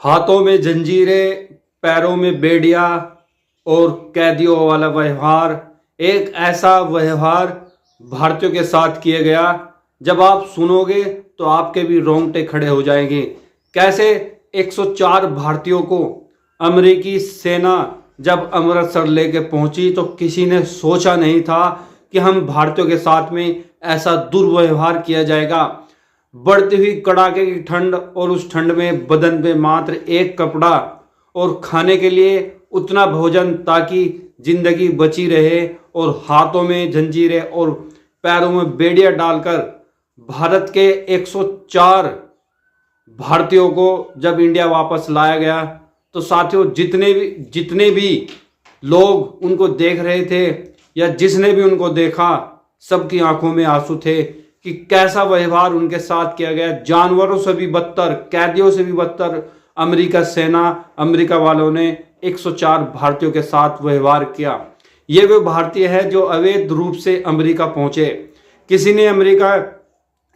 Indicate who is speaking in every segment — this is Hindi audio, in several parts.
Speaker 1: हाथों में जंजीरें, पैरों में बेड़िया और कैदियों वाला व्यवहार, एक ऐसा व्यवहार भारतीयों के साथ किया गया। जब आप सुनोगे तो आपके भी रोंगटे खड़े हो जाएंगे। कैसे 104 भारतीयों को अमेरिकी सेना जब अमृतसर लेके पहुंची तो किसी ने सोचा नहीं था कि हम भारतीयों के साथ में ऐसा दुर्व्यवहार किया जाएगा। बढ़ती हुई कड़ाके की ठंड और उस ठंड में बदन पे मात्र एक कपड़ा और खाने के लिए उतना भोजन ताकि जिंदगी बची रहे, और हाथों में जंजीरें और पैरों में बेड़ियां डालकर भारत के 104 भारतीयों को जब इंडिया वापस लाया गया तो साथियों जितने भी लोग उनको देख रहे थे या जिसने भी उनको देखा, सबकी आंखों में आंसू थे कि कैसा व्यवहार उनके साथ किया गया। जानवरों से भी बदतर, कैदियों से भी बदतर अमेरिका वालों ने 104 भारतीयों के साथ व्यवहार किया। ये वे भारतीय है जो अवैध रूप से अमेरिका पहुंचे। किसी ने अमेरिका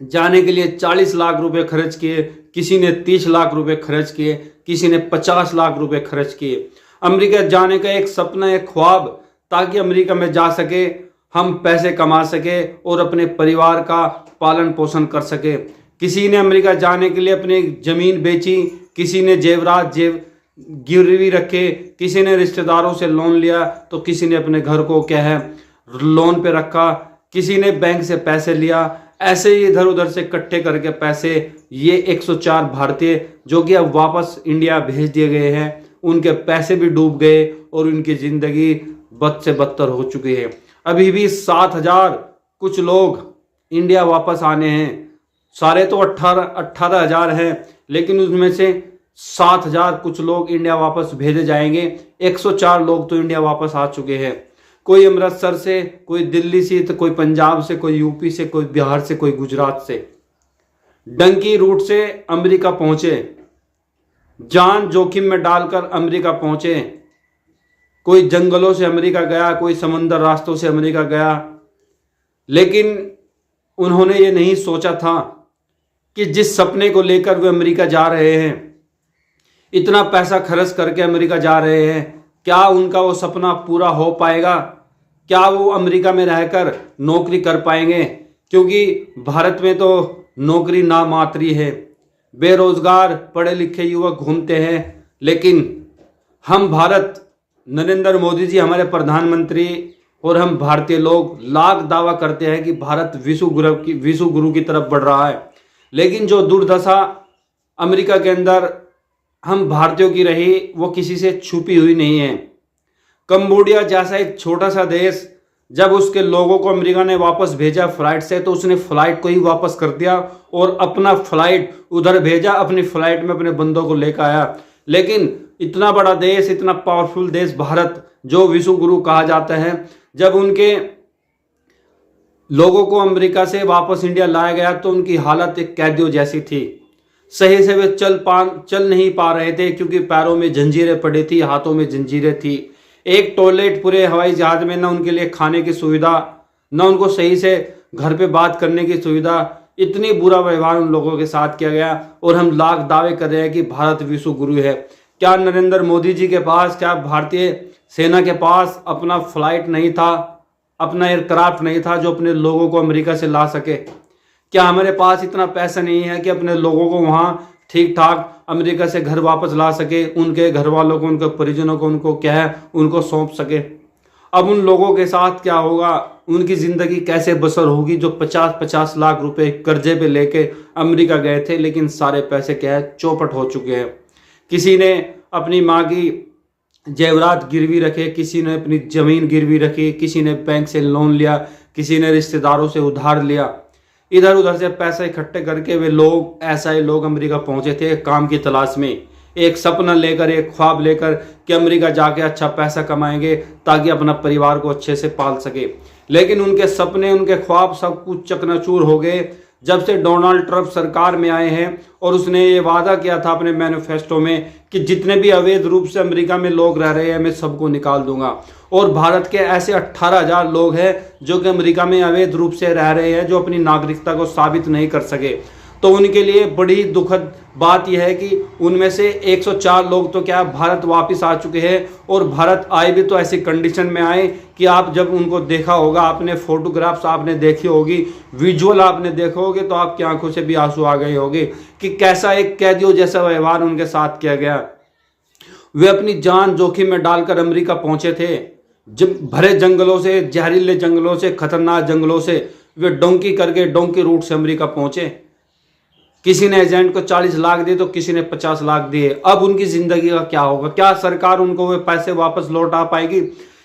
Speaker 1: जाने के लिए 40 लाख रुपए खर्च किए, किसी ने 30 लाख रुपए खर्च किए, किसी ने 50 लाख रुपए खर्च किए। अमेरिका जाने का एक सपना, एक ख्वाब, ताकि अमेरिका में जा सके, हम पैसे कमा सके और अपने परिवार का पालन पोषण कर सके। किसी ने अमेरिका जाने के लिए अपनी जमीन बेची, किसी ने जेवरात गिरवी रखे, किसी ने रिश्तेदारों से लोन लिया, तो किसी ने अपने घर को लोन पे रखा, किसी ने बैंक से पैसे लिया। ऐसे ही इधर उधर से इकट्ठे करके पैसे ये 104 भारतीय जो कि अब वापस इंडिया भेज दिए गए हैं, उनके पैसे भी डूब गए और उनकी जिंदगी बद से बदतर हो चुकी है। अभी भी 7,000 कुछ लोग इंडिया वापस आने हैं। सारे तो 18,000 हैं, लेकिन उसमें से 7,000 कुछ लोग इंडिया वापस भेजे जाएंगे। 104 लोग तो इंडिया वापस आ चुके हैं। कोई अमृतसर से, कोई दिल्ली से, तो कोई पंजाब से, कोई यूपी से, कोई बिहार से, कोई गुजरात से, डंकी रूट से अमेरिका पहुंचे, जान जोखिम में डालकर अमेरिका पहुंचे। कोई जंगलों से अमेरिका गया, कोई समंदर रास्तों से अमेरिका गया, लेकिन उन्होंने ये नहीं सोचा था कि जिस सपने को लेकर वे अमेरिका जा रहे हैं, इतना पैसा खर्च करके अमेरिका जा रहे हैं, क्या उनका वो सपना पूरा हो पाएगा? क्या वो अमेरिका में रहकर नौकरी कर पाएंगे? क्योंकि भारत में तो नौकरी नामात्री है, बेरोजगार पढ़े लिखे युवक घूमते हैं। लेकिन हम भारत, नरेंद्र मोदी जी हमारे प्रधानमंत्री और हम भारतीय लोग लाख दावा करते हैं कि भारत विश्व गुरु की तरफ बढ़ रहा है, लेकिन जो दुर्दशा अमेरिका के अंदर हम भारतीयों की रही वो किसी से छुपी हुई नहीं है। कंबोडिया जैसा एक छोटा सा देश, जब उसके लोगों को अमेरिका ने वापस भेजा फ्लाइट से, तो उसने फ्लाइट को ही वापस कर दिया और अपना फ्लाइट उधर भेजा, अपनी फ्लाइट में अपने बंदों को लेकर आया। लेकिन इतना बड़ा देश, इतना पावरफुल देश भारत, जो विश्व गुरु कहा जाता है, जब उनके लोगों को अमेरिका से वापस इंडिया लाया गया तो उनकी हालत एक कैदियों जैसी थी। सही से वे चल नहीं पा रहे थे, क्योंकि पैरों में जंजीरें पड़ी थी, हाथों में जंजीरें थी। एक टॉयलेट पूरे हवाई जहाज में, ना उनके लिए खाने की सुविधा, ना उनको सही से घर पे बात करने की सुविधा। इतनी बुरा व्यवहार उन लोगों के साथ किया गया, और हम लाख दावे कर रहे हैं कि भारत विश्व गुरु है। क्या नरेंद्र मोदी जी के पास, क्या भारतीय सेना के पास अपना फ्लाइट नहीं था, अपना एयरक्राफ्ट नहीं था जो अपने लोगों को अमेरिका से ला सके? क्या हमारे पास इतना पैसा नहीं है कि अपने लोगों को वहाँ ठीक ठाक अमेरिका से घर वापस ला सके, उनके घर वालों को, उनके परिजनों को, उनको क्या है, उनको सौंप सके? अब उन लोगों के साथ क्या होगा? उनकी ज़िंदगी कैसे बसर होगी जो 50-50 लाख रुपए कर्जे पे लेके अमेरिका गए थे, लेकिन सारे पैसे क्या है, चौपट हो चुके हैं। किसी ने अपनी माँ की जेवरात गिरवी रखे, किसी ने अपनी ज़मीन गिरवी रखी, किसी ने बैंक से लोन लिया, किसी ने रिश्तेदारों से उधार लिया। इधर उधर से पैसे इकट्ठे करके वे लोग, ऐसा ही लोग अमेरिका पहुंचे थे काम की तलाश में, एक सपना लेकर, एक ख्वाब लेकर कि अमेरिका जाके अच्छा पैसा कमाएंगे ताकि अपना परिवार को अच्छे से पाल सके। लेकिन उनके सपने, उनके ख्वाब सब कुछ चकनाचूर हो गए जब से डोनाल्ड ट्रंप सरकार में आए हैं, और उसने ये वादा किया था अपने मैनिफेस्टो में कि जितने भी अवैध रूप से अमेरिका में लोग रह रहे हैं मैं सबको निकाल दूंगा। और भारत के ऐसे 18,000 लोग हैं जो कि अमेरिका में अवैध रूप से रह रहे हैं, जो अपनी नागरिकता को साबित नहीं कर सके। तो उनके लिए बड़ी दुखद बात यह है कि उनमें से 104 लोग तो क्या भारत वापस आ चुके हैं, और भारत आए भी तो ऐसी कंडीशन में आए कि आप जब उनको देखा होगा, आपने फोटोग्राफ्स आपने देखी होगी, विजुअल आपने देखे होगे, तो आपकी आंखों से भी आंसू आ गए होंगे कि कैसा एक कैदियों जैसा व्यवहार उनके साथ किया गया। वे अपनी जान जोखिम में डालकर अमेरिका पहुंचे थे। जब भरे जंगलों से, जहरीले जंगलों से, खतरनाक जंगलों से वे डोंकी करके, डोंकी रूट से अमेरिका पहुंचे। किसी ने एजेंट को 40 लाख दिए तो किसी ने 50 लाख दिए। अब उनकी जिंदगी का क्या होगा? क्या सरकार उनको वे पैसे वापस लौटा पाएगी?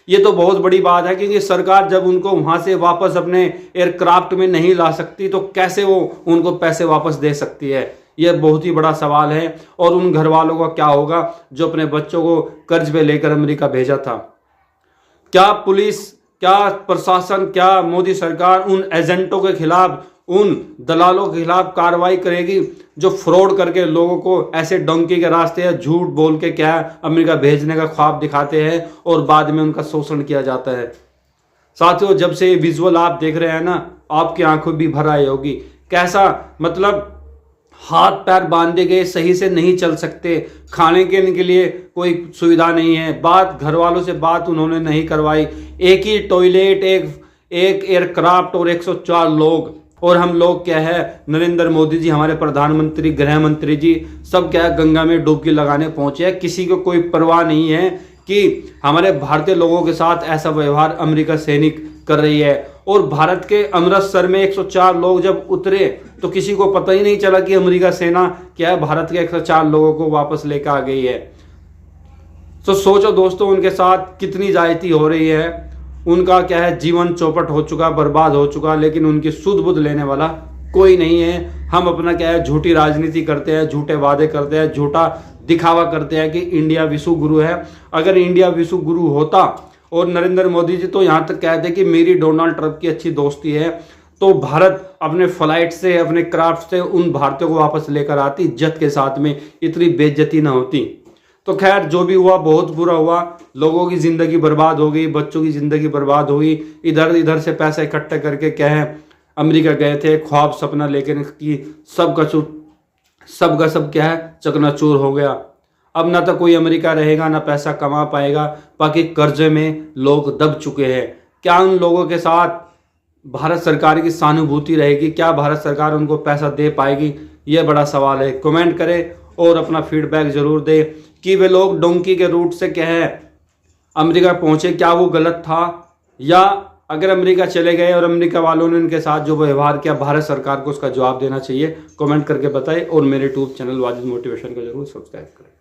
Speaker 1: ये तो बहुत बड़ी बात है, क्योंकि सरकार जब उनको वहां से वापस अपने एयरक्राफ्ट में नहीं ला सकती तो कैसे वो उनको पैसे वापस दे सकती है? यह बहुत ही बड़ा सवाल है। और उन घर वालों का क्या होगा जो अपने बच्चों को कर्ज पे लेकर अमेरिका भेजा था? क्या पुलिस, क्या प्रशासन, क्या मोदी सरकार उन एजेंटों के खिलाफ, उन दलालों के खिलाफ कार्रवाई करेगी जो फ्रॉड करके लोगों को ऐसे डोंकी के रास्ते या झूठ बोल के क्या अमेरिका भेजने का ख्वाब दिखाते हैं और बाद में उनका शोषण किया जाता है? साथियों, जब से ये विजुअल आप देख रहे हैं ना, आपकी आंखों भी भर आई होगी। कैसा, मतलब हाथ पैर बांधे गए, सही से नहीं चल सकते, खाने के लिए कोई सुविधा नहीं है, बात घर वालों से बात उन्होंने नहीं करवाई, एक ही टॉयलेट, एक एयरक्राफ्ट और 104 लोग। और हम लोग क्या है, नरेंद्र मोदी जी, हमारे प्रधानमंत्री, गृह मंत्री जी, सब क्या है, गंगा में डुबकी लगाने पहुंचे हैं। किसी को कोई परवाह नहीं है कि हमारे भारतीय लोगों के साथ ऐसा व्यवहार अमेरिका सैनिक कर रही है। और भारत के अमृतसर में 104 लोग जब उतरे तो किसी को पता ही नहीं चला कि अमेरिका सेना क्या है, भारत के 104 लोगों को वापस लेकर आ गई है। तो सोचो दोस्तों, उनके साथ कितनी ज्यादती हो रही है। उनका क्या है, जीवन चौपट हो चुका, बर्बाद हो चुका, लेकिन उनकी सुध बुध लेने वाला कोई नहीं है। हम अपना क्या है, झूठी राजनीति करते हैं, झूठे वादे करते हैं, झूठा दिखावा करते हैं कि इंडिया विश्व गुरु है। अगर इंडिया विश्व गुरु होता और नरेंद्र मोदी जी तो यहाँ तक कहते कि मेरी डोनाल्ड ट्रंप की अच्छी दोस्ती है, तो भारत अपने फ्लाइट से, अपने क्राफ्ट से उन भारतीयों को वापस लेकर आती इज्जत के साथ में, इतनी बेइज्जती ना होती। तो खैर, जो भी हुआ बहुत बुरा हुआ। लोगों की जिंदगी बर्बाद हो गई, बच्चों की जिंदगी बर्बाद हो गई। इधर इधर से पैसे इकट्ठे करके क्या है, अमेरिका गए थे, ख्वाब सपना लेकर कि सबका सब क्या है, चकनाचूर हो गया। अब ना तो कोई अमेरिका रहेगा, ना पैसा कमा पाएगा, बाकी कर्जे में लोग दब चुके हैं। क्या उन लोगों के साथ भारत सरकार की सहानुभूति रहेगी? क्या भारत सरकार उनको पैसा दे पाएगी? यह बड़ा सवाल है। कमेंट करें और अपना फीडबैक जरूर दें कि वे लोग डोंकी के रूट से क्या है अमेरिका पहुंचे, क्या वो गलत था? या अगर अमेरिका चले गए और अमेरिका वालों ने उनके साथ जो व्यवहार किया, भारत सरकार को उसका जवाब देना चाहिए। कमेंट करके बताएं और मेरे यूट्यूब चैनल वाजिद मोटिवेशन को जरूर सब्सक्राइब करें।